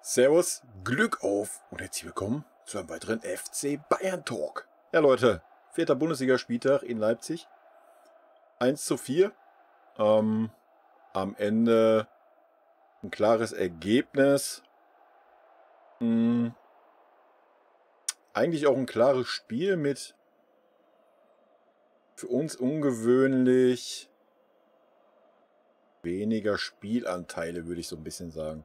Servus, Glück auf und herzlich willkommen zu einem weiteren FC Bayern Talk. Ja Leute, 4. Bundesligaspieltag in Leipzig. 1:4. Am Ende ein klares Ergebnis. Eigentlich auch ein klares Spiel mit für uns ungewöhnlich weniger Spielanteile, würde ich so ein bisschen sagen.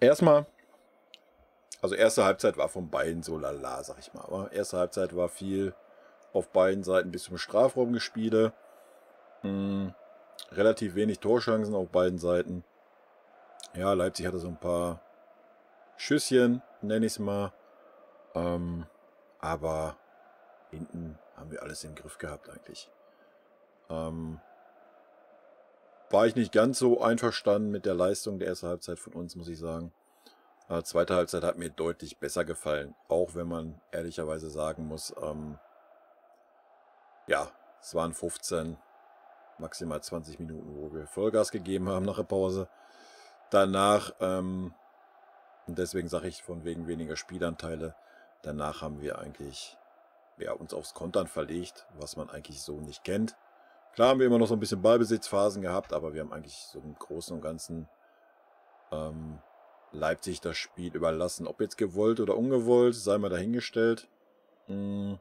Erstmal, also erste Halbzeit war von beiden so lala, sag ich mal. Aber erste Halbzeit war viel auf beiden Seiten bis zum Strafraumgespiele. Relativ wenig Torchancen auf beiden Seiten. Ja, Leipzig hatte so ein paar Schüsschen, nenne ich es mal. Aber hinten haben wir alles im Griff gehabt eigentlich. War ich nicht ganz so einverstanden mit der Leistung der ersten Halbzeit von uns, muss ich sagen. Zweite Halbzeit hat mir deutlich besser gefallen. Auch wenn man ehrlicherweise sagen muss, ja, es waren 15, maximal 20 Minuten, wo wir Vollgas gegeben haben nach der Pause. Danach, und deswegen sage ich von wegen weniger Spielanteile, danach haben wir eigentlich uns aufs Kontern verlegt, was man eigentlich so nicht kennt. Klar haben wir immer noch so ein bisschen Ballbesitzphasen gehabt, aber wir haben eigentlich so im Großen und Ganzen Leipzig das Spiel überlassen. Ob jetzt gewollt oder ungewollt, sei mal dahingestellt. Fand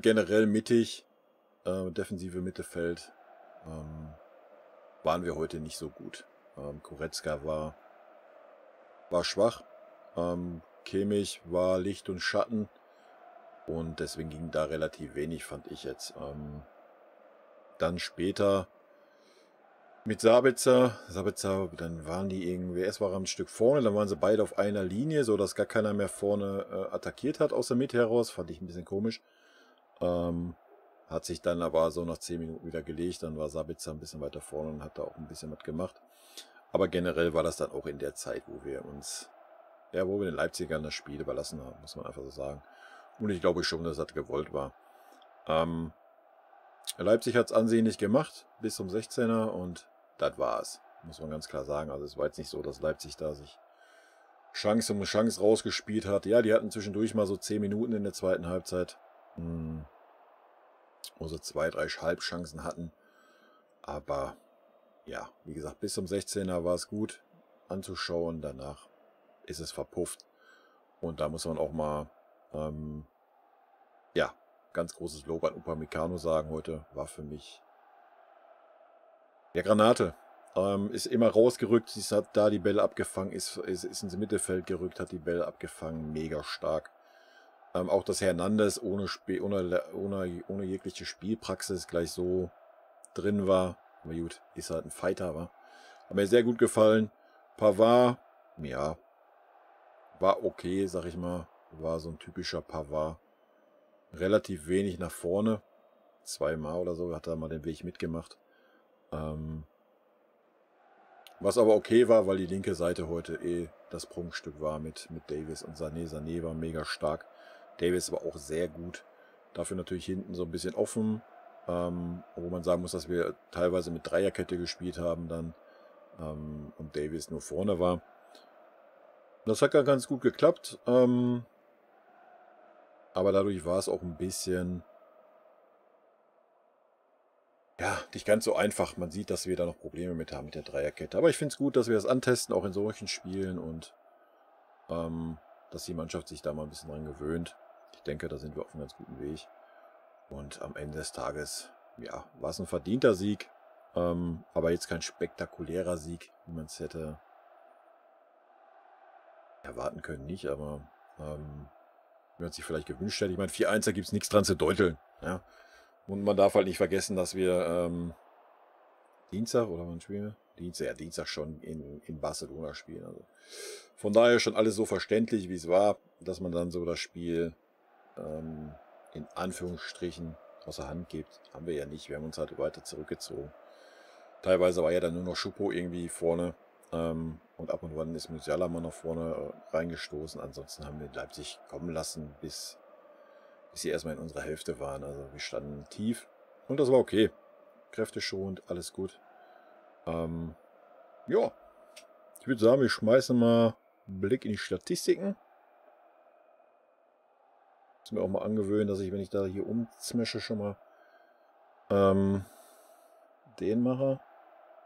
generell mittig, defensive Mittelfeld, waren wir heute nicht so gut. Goretzka war schwach. Kimmich war Licht und Schatten. Und deswegen ging da relativ wenig, fand ich jetzt. Dann später mit Sabitzer, dann waren die irgendwie, erst war er ein Stück vorne, dann waren sie beide auf einer Linie, so dass gar keiner mehr vorne attackiert hat aus der Mitte heraus. Fand ich ein bisschen komisch. Hat sich dann aber so nach 10 Minuten wieder gelegt, dann war Sabitzer ein bisschen weiter vorne und hat da auch ein bisschen was gemacht. Aber generell war das dann auch in der Zeit, wo wir den Leipzigern das Spiel überlassen haben, muss man einfach so sagen. Und ich glaube schon, dass das gewollt war. Leipzig hat es ansehnlich gemacht, bis zum 16er und das war's. Muss man ganz klar sagen. Also es war jetzt nicht so, dass Leipzig da sich Chance um Chance rausgespielt hat. Ja, die hatten zwischendurch mal so 10 Minuten in der zweiten Halbzeit, wo sie 2, 3 Halbchancen hatten. Aber ja, wie gesagt, bis zum 16er war es gut anzuschauen. Danach ist es verpufft. Und da muss man auch mal, ganz großes Lob an Upamecano sagen heute. War für mich der Granate. Ist immer rausgerückt, hat da die Bälle abgefangen, ist ins Mittelfeld gerückt, hat die Bälle abgefangen. Mega stark. Auch dass Hernandez ohne jegliche Spielpraxis gleich so drin war. Aber gut, ist halt ein Fighter, war. Hat mir sehr gut gefallen. Pavard, ja, war okay, sag ich mal. War so ein typischer Pavard. Relativ wenig nach vorne. 2-mal oder so hat er mal den Weg mitgemacht. Was aber okay war, weil die linke Seite heute das Prunkstück war mit Davis und Sané. Sané war mega stark. Davis war auch sehr gut. Dafür natürlich hinten so ein bisschen offen. Wo man sagen muss, dass wir teilweise mit Dreierkette gespielt haben dann. Und Davis nur vorne war. Das hat ganz gut geklappt. Aber dadurch war es auch ein bisschen, ja, nicht ganz so einfach. Man sieht, dass wir da noch Probleme mit haben mit der Dreierkette. Aber ich finde es gut, dass wir das antesten, auch in solchen Spielen. Und dass die Mannschaft sich da mal ein bisschen dran gewöhnt. Ich denke, da sind wir auf einem ganz guten Weg. Und am Ende des Tages, ja, war es ein verdienter Sieg. Aber jetzt kein spektakulärer Sieg, wie man es hätte erwarten können, nicht. Aber wie man sich vielleicht gewünscht hätte. Ich meine, 4-1, da gibt es nichts dran zu deuteln. Ja. Und man darf halt nicht vergessen, dass wir Dienstag, oder wann spielen wir? Dienstag schon in Barcelona spielen. Also von daher schon alles so verständlich, wie es war, dass man dann so das Spiel in Anführungsstrichen außer Hand gibt. Haben wir ja nicht. Wir haben uns halt weiter zurückgezogen. Teilweise war ja dann nur noch Schuppo irgendwie vorne. Und ab und wann ist Musiala mal nach vorne reingestoßen. Ansonsten haben wir Leipzig kommen lassen, bis sie erstmal in unserer Hälfte waren. Also wir standen tief. Und das war okay. Kräfteschonend, alles gut. Ja. Ich würde sagen, wir schmeißen mal einen Blick in die Statistiken. Muss mir auch mal angewöhnen, dass ich, wenn ich da hier umsmashe, schon mal den mache.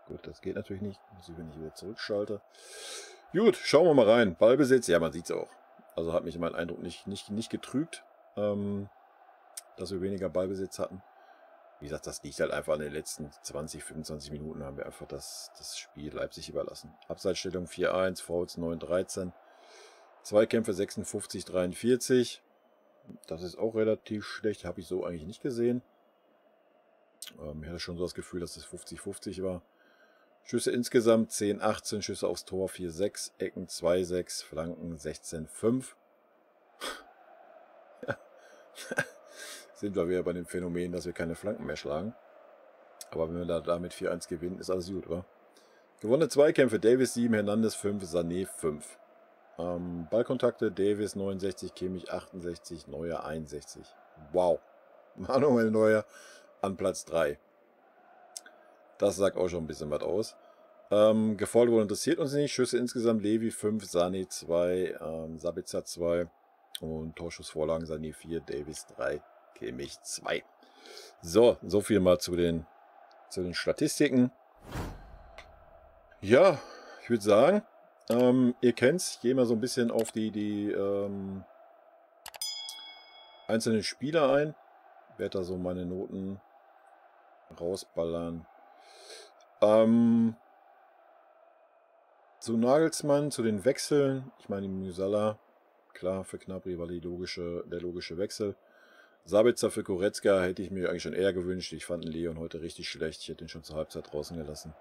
Gut, das geht natürlich nicht. Muss ich, wenn ich wieder zurückschalte. Gut, schauen wir mal rein. Ballbesitz, ja, man sieht es auch. Also hat mich mein Eindruck nicht getrügt, dass wir weniger Ballbesitz hatten. Wie gesagt, das liegt halt einfach an den letzten 20, 25 Minuten haben wir einfach das Spiel Leipzig überlassen. Abseitsstellung 4-1, Fouls 9-13, Zweikämpfe 56-43. Das ist auch relativ schlecht, habe ich so eigentlich nicht gesehen. Ich hatte schon so das Gefühl, dass es 50-50 war. Schüsse insgesamt 10-18, Schüsse aufs Tor 4-6, Ecken 2-6, Flanken 16-5. Ja. Sind wir wieder bei dem Phänomen, dass wir keine Flanken mehr schlagen. Aber wenn wir da damit 4-1 gewinnen, ist alles gut, oder? Gewonnene Zweikämpfe, Davis 7, Hernandez 5, Sané 5. Ballkontakte, Davis 69, Kimmich 68, Neuer 61. Wow. Manuel Neuer an Platz 3. Das sagt auch schon ein bisschen was aus. Gefault wurde interessiert uns nicht. Schüsse insgesamt Levi 5, Sané 2, Sabitzer 2 und Torschussvorlagen Sané 4, Davis 3, Kimmich 2. So viel mal zu den Statistiken. Ja, ich würde sagen, ihr kennt's, ich gehe mal so ein bisschen auf die einzelnen Spieler ein. Werde da so meine Noten rausballern. Zu Nagelsmann, zu den Wechseln. Ich meine, Musiala, klar, für Gnabry war der logische Wechsel. Sabitzer für Goretzka hätte ich mir eigentlich schon eher gewünscht. Ich fand Leon heute richtig schlecht. Ich hätte ihn schon zur Halbzeit draußen gelassen.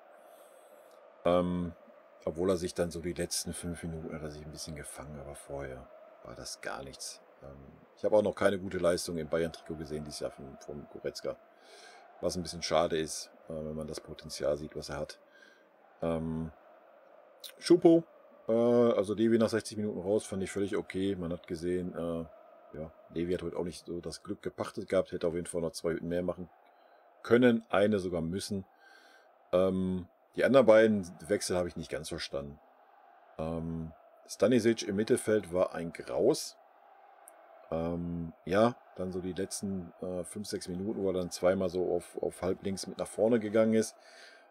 Obwohl er sich dann so die letzten 5 Minuten hat er sich ein bisschen gefangen, aber vorher war das gar nichts. Ich habe auch noch keine gute Leistung im Bayern-Trikot gesehen dieses Jahr von Goretzka. Was ein bisschen schade ist, wenn man das Potenzial sieht, was er hat. Schupo, also Levi nach 60 Minuten raus, fand ich völlig okay. Man hat gesehen, ja, Levi hat heute auch nicht so das Glück gepachtet gehabt, hätte auf jeden Fall noch 2 Hütten mehr machen können, eine sogar müssen. Die anderen beiden Wechsel habe ich nicht ganz verstanden. Stanisic im Mittelfeld war ein Graus. Ja, dann so die letzten 5, 6 Minuten, wo er dann zweimal so auf halblinks mit nach vorne gegangen ist,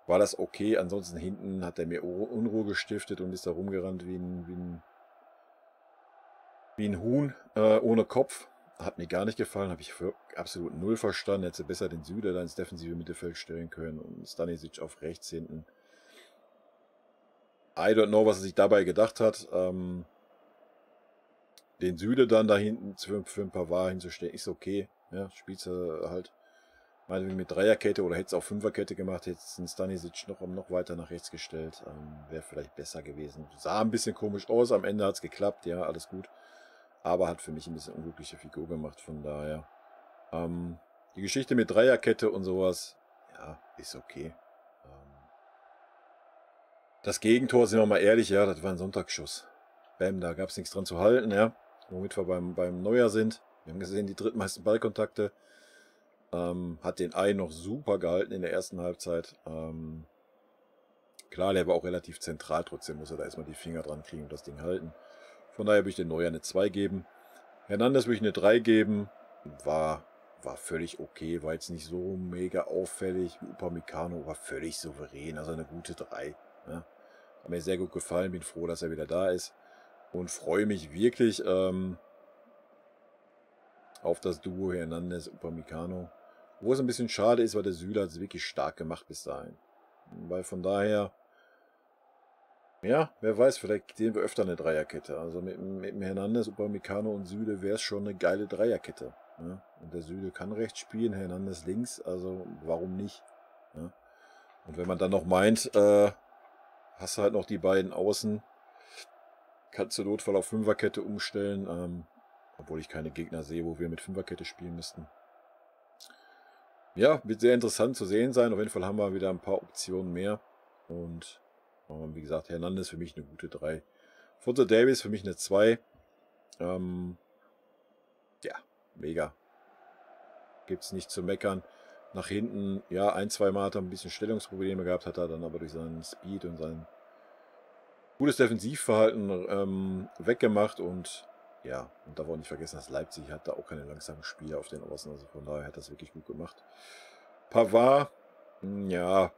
war das okay. Ansonsten hinten hat er mir Unruhe gestiftet und ist da rumgerannt wie ein Huhn ohne Kopf. Hat mir gar nicht gefallen, habe ich für absolut null verstanden. Hätte besser den Süder da ins defensive Mittelfeld stellen können und Stanisic auf rechts hinten. I don't know, was er sich dabei gedacht hat. Den Süde dann da hinten für ein Pavard hinzustellen, ist okay. Ja, spielst du halt meinetwegen mit Dreierkette oder hättest auch Fünferkette gemacht, hättest den Stanisic noch weiter nach rechts gestellt. Wäre vielleicht besser gewesen. Sah ein bisschen komisch aus, am Ende hat es geklappt, ja, alles gut. Aber hat für mich ein bisschen unglückliche Figur gemacht, von daher. Die Geschichte mit Dreierkette und sowas, ja, ist okay. Das Gegentor, sind wir mal ehrlich, ja, das war ein Sonntagsschuss. Bam, da gab es nichts dran zu halten, ja. Womit wir beim Neuer sind. Wir haben gesehen, die drittmeisten Ballkontakte. Hat den einen noch super gehalten in der ersten Halbzeit. Klar, der war auch relativ zentral, trotzdem muss er da erstmal die Finger dran kriegen und das Ding halten. Von daher würde ich den Neuer eine 2 geben. Hernandez würde ich eine 3 geben. War völlig okay, war jetzt nicht so mega auffällig. Upamecano war völlig souverän, also eine gute 3. Ja. Hat mir sehr gut gefallen, bin froh, dass er wieder da ist. Und freue mich wirklich auf das Duo Hernandez, Upamecano. Wo es ein bisschen schade ist, weil der Süle hat es wirklich stark gemacht bis dahin. Weil von daher, ja, wer weiß, vielleicht sehen wir öfter eine Dreierkette. Also mit dem Hernandez, Upamecano und Süle wäre es schon eine geile Dreierkette. Ja? Und der Süle kann rechts spielen, Hernandez links, also warum nicht? Ja? Und wenn man dann noch meint, hast du halt noch die beiden Außen, kannst du Notfall auf Fünferkette umstellen, obwohl ich keine Gegner sehe, wo wir mit Fünferkette spielen müssten. Ja, wird sehr interessant zu sehen sein. Auf jeden Fall haben wir wieder ein paar Optionen mehr. Und wie gesagt, Hernandez für mich eine gute 3. Fonso Davis für mich eine 2. Ja, mega. Gibt's nicht zu meckern. Nach hinten, ja, 1, 2 Mal hat er ein bisschen Stellungsprobleme gehabt, hat er dann aber durch seinen Speed und Gutes Defensivverhalten weggemacht und ja, und darf auch nicht vergessen, dass Leipzig hat da auch keine langsamen Spieler auf den Außen, also von daher hat das wirklich gut gemacht. Pavard, ja,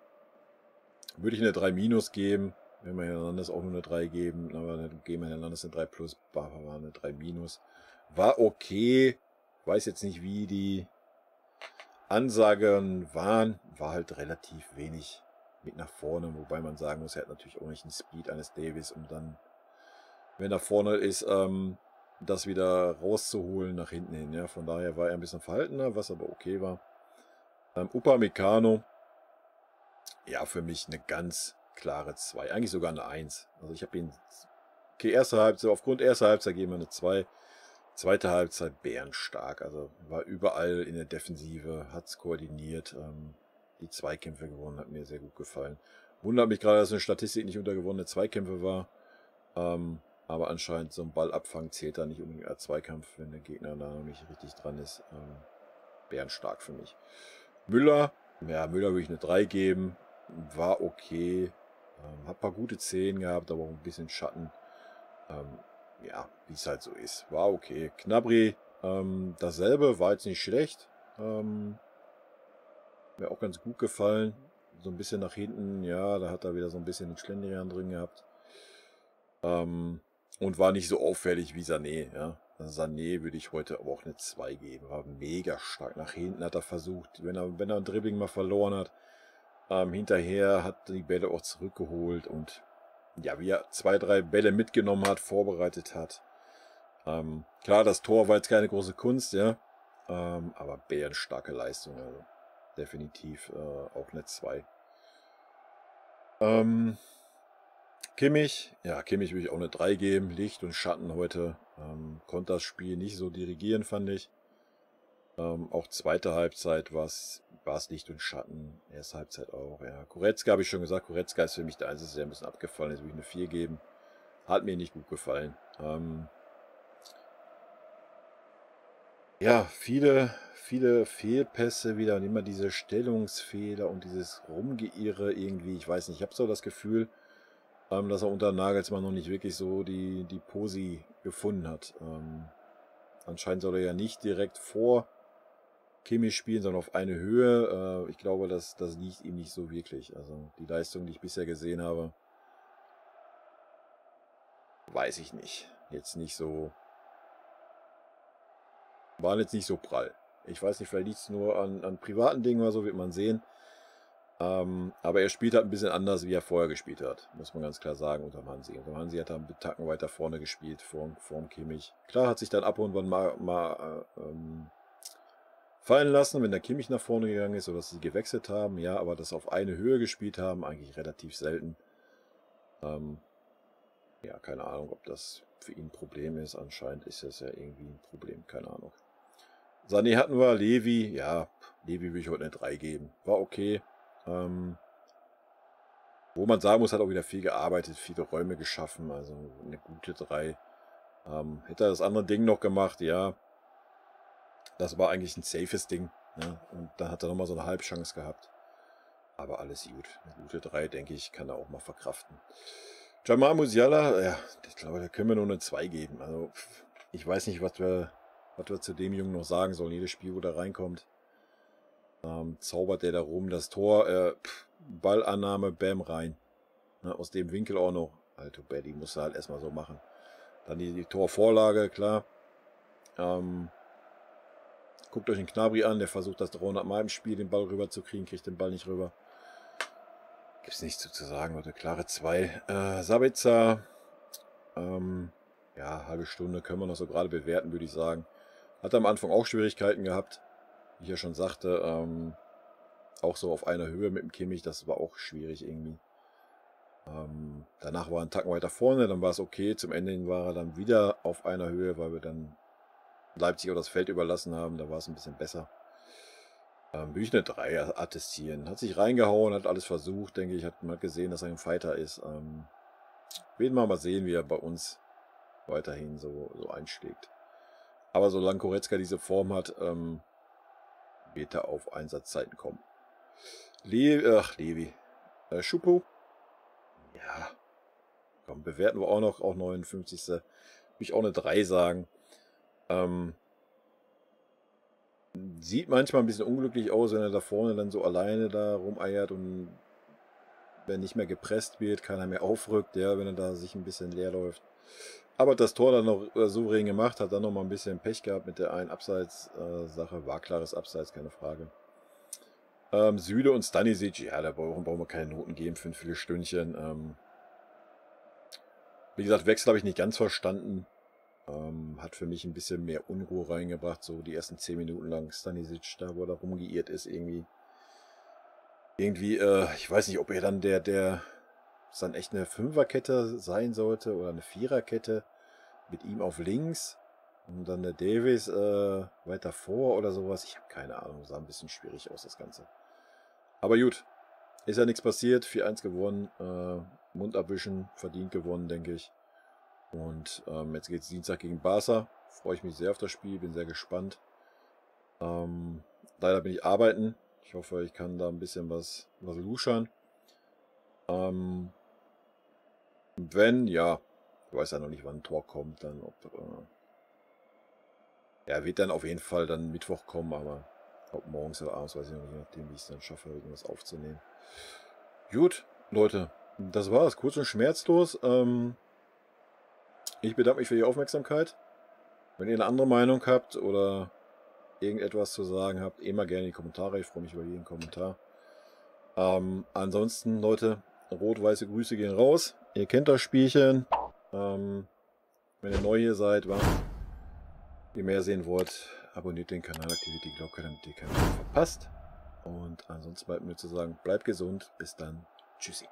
würde ich eine 3 minus geben. Wenn wir Hernandez auch nur eine 3 geben, aber dann geben wir Hernandez eine 3 plus, Pavard eine 3 minus. War okay, weiß jetzt nicht, wie die Ansagen waren, war halt relativ wenig mit nach vorne, wobei man sagen muss, er hat natürlich auch nicht den Speed eines Davis, um dann, wenn er vorne ist, das wieder rauszuholen nach hinten hin. Ja, von daher war er ein bisschen verhaltener, was aber okay war. Upamecano, ja, für mich eine ganz klare 2, eigentlich sogar eine 1. Also ich habe ihn, okay, erste Halbzeit, aufgrund erster Halbzeit geben wir eine 2. Zweite Halbzeit bärenstark, also war überall in der Defensive, hat es koordiniert, die Zweikämpfe gewonnen, hat mir sehr gut gefallen. Wundert mich gerade, dass eine Statistik nicht unter gewonnene Zweikämpfe war, aber anscheinend so ein Ballabfang zählt da nicht unbedingt als Zweikampf, wenn der Gegner da noch nicht richtig dran ist. Bärenstark für mich. Müller, ja, Müller würde ich eine 3 geben, war okay, hat ein paar gute Szenen gehabt, aber auch ein bisschen Schatten. Ja, wie es halt so ist. War okay. Gnabry, dasselbe, war jetzt nicht schlecht. Mir auch ganz gut gefallen. So ein bisschen nach hinten, ja, da hat er wieder so ein bisschen den Schlendrian drin gehabt. Und war nicht so auffällig wie Sané, ja. Sané würde ich heute aber auch eine 2 geben. War mega stark nach hinten, hat er versucht, wenn er ein Dribbling mal verloren hat. Hinterher hat die Bälle auch zurückgeholt und ja, wie er 2, 3 Bälle mitgenommen hat, vorbereitet hat. Klar, das Tor war jetzt keine große Kunst, ja, aber bärenstarke Leistung, also definitiv auch eine 2. Kimmich, ja, Kimmich würde ich auch eine 3 geben, Licht und Schatten heute, konnte das Spiel nicht so dirigieren, fand ich. Auch zweite Halbzeit war es Licht und Schatten, erste Halbzeit auch, ja. Goretzka habe ich schon gesagt, Goretzka ist für mich der Einzige, der ein bisschen abgefallen ist, würde ich eine 4 geben. Hat mir nicht gut gefallen. Ja, viele Fehlpässe wieder und immer diese Stellungsfehler und dieses Rumgeirre irgendwie. Ich weiß nicht, ich habe so das Gefühl, dass er unter Nagelsmann noch nicht wirklich so die Posi gefunden hat. Anscheinend soll er ja nicht direkt vor Kimmich spielen, sondern auf eine Höhe. Ich glaube, das liegt ihm nicht so wirklich. Also die Leistung, die ich bisher gesehen habe, weiß ich nicht. Jetzt nicht so, waren jetzt nicht so prall. Ich weiß nicht, vielleicht liegt es nur an privaten Dingen oder so, wird man sehen. Aber er spielt halt ein bisschen anders, wie er vorher gespielt hat. Muss man ganz klar sagen, unter Hansi. Unter Hansi hat er einen Tacken weiter vorne gespielt, vorm Kimmich. Klar, hat sich dann ab und wann mal fallen lassen, wenn der Kimmich nach vorne gegangen ist, oder dass sie gewechselt haben. Ja, aber das auf eine Höhe gespielt haben, eigentlich relativ selten. Ja, keine Ahnung, ob das für ihn ein Problem ist. Anscheinend ist das ja irgendwie ein Problem, keine Ahnung. Sané hatten wir, Levi, ja, Levi würde ich heute eine 3 geben. War okay. Wo man sagen muss, hat auch wieder viel gearbeitet, viele Räume geschaffen, also eine gute 3. Hätte er das andere Ding noch gemacht, ja, das war eigentlich ein safes Ding. Ne? Und dann hat er nochmal so eine Halbchance gehabt. Aber alles gut. Eine gute 3, denke ich, kann er auch mal verkraften. Jamal Musiala, ja, ich glaube, da können wir nur eine 2 geben. Also, ich weiß nicht, was wir zu dem Jungen noch sagen sollen. Jedes Spiel, wo der reinkommt, zaubert der da rum. Das Tor, Ballannahme, bam, rein. Ne, aus dem Winkel auch noch. Alter Betty muss er halt erstmal so machen. Dann die Torvorlage, klar. Guckt euch den Gnabry an, der versucht das 300 Mal im Spiel, den Ball rüber zu kriegen, kriegt den Ball nicht rüber. Gibt's nichts zu sagen, Leute, klare 2. Sabitzer, ja, halbe Stunde können wir noch so gerade bewerten, würde ich sagen. Hat am Anfang auch Schwierigkeiten gehabt, wie ich ja schon sagte, auch so auf einer Höhe mit dem Kimmich, das war auch schwierig irgendwie. Danach war er einen Tacken weiter vorne, dann war es okay. Zum Ende hin war er dann wieder auf einer Höhe, weil wir dann Leipzig auch das Feld überlassen haben. Da war es ein bisschen besser. Will ich eine 3 attestieren. Hat sich reingehauen, hat alles versucht, denke ich. Hat mal gesehen, dass er ein Fighter ist. Werden wir mal sehen, wie er bei uns weiterhin so einschlägt. Aber solange Goretzka diese Form hat, wird er auf Einsatzzeiten kommen. Levi. Schupo. Ja, Komm, bewerten wir auch noch, auch 59. Will ich auch eine 3 sagen. Sieht manchmal ein bisschen unglücklich aus, wenn er da vorne dann so alleine da rumeiert und wenn nicht mehr gepresst wird, keiner mehr aufrückt, ja, wenn er da sich ein bisschen leer läuft. Aber das Tor dann noch souverän gemacht, hat dann noch mal ein bisschen Pech gehabt mit der einen Abseits-Sache. War klares Abseits, keine Frage. Süle und Stanisic, ja, da brauchen wir keine Noten geben für ein Viertelstündchen. Wie gesagt, Wechsel habe ich nicht ganz verstanden. Hat für mich ein bisschen mehr Unruhe reingebracht, so die ersten 10 Minuten lang Stanisic, da wo er rumgeirrt ist, irgendwie, ich weiß nicht, ob er dann der dann echt eine Fünferkette sein sollte oder eine Viererkette mit ihm auf links und dann der Davies weiter vor oder sowas. Ich habe keine Ahnung, sah ein bisschen schwierig aus, das Ganze. Aber gut, ist ja nichts passiert, 4-1 gewonnen, Mund abwischen, verdient gewonnen, denke ich. Und jetzt geht es Dienstag gegen Barca. Freue ich mich sehr auf das Spiel, bin sehr gespannt. Leider bin ich arbeiten. Ich hoffe, ich kann da ein bisschen was luschern. Wenn, ja, ich weiß ja noch nicht, wann ein Tor kommt, dann ja, wird dann auf jeden Fall dann Mittwoch kommen, aber ob morgens oder abends, weiß ich noch nicht, je nachdem, wie ich es dann schaffe, irgendwas aufzunehmen. Gut, Leute, das war's, kurz und schmerzlos. Ich bedanke mich für die Aufmerksamkeit. Wenn ihr eine andere Meinung habt oder irgendetwas zu sagen habt, immer gerne in die Kommentare. Ich freue mich über jeden Kommentar. Ansonsten, Leute, rot-weiße Grüße gehen raus. Ihr kennt das Spielchen. Wenn ihr neu hier seid, ihr mehr sehen wollt, abonniert den Kanal, aktiviert die Glocke, damit ihr keinen Video verpasst. Und ansonsten bleibt mir zu sagen, bleibt gesund. Bis dann. Tschüssi.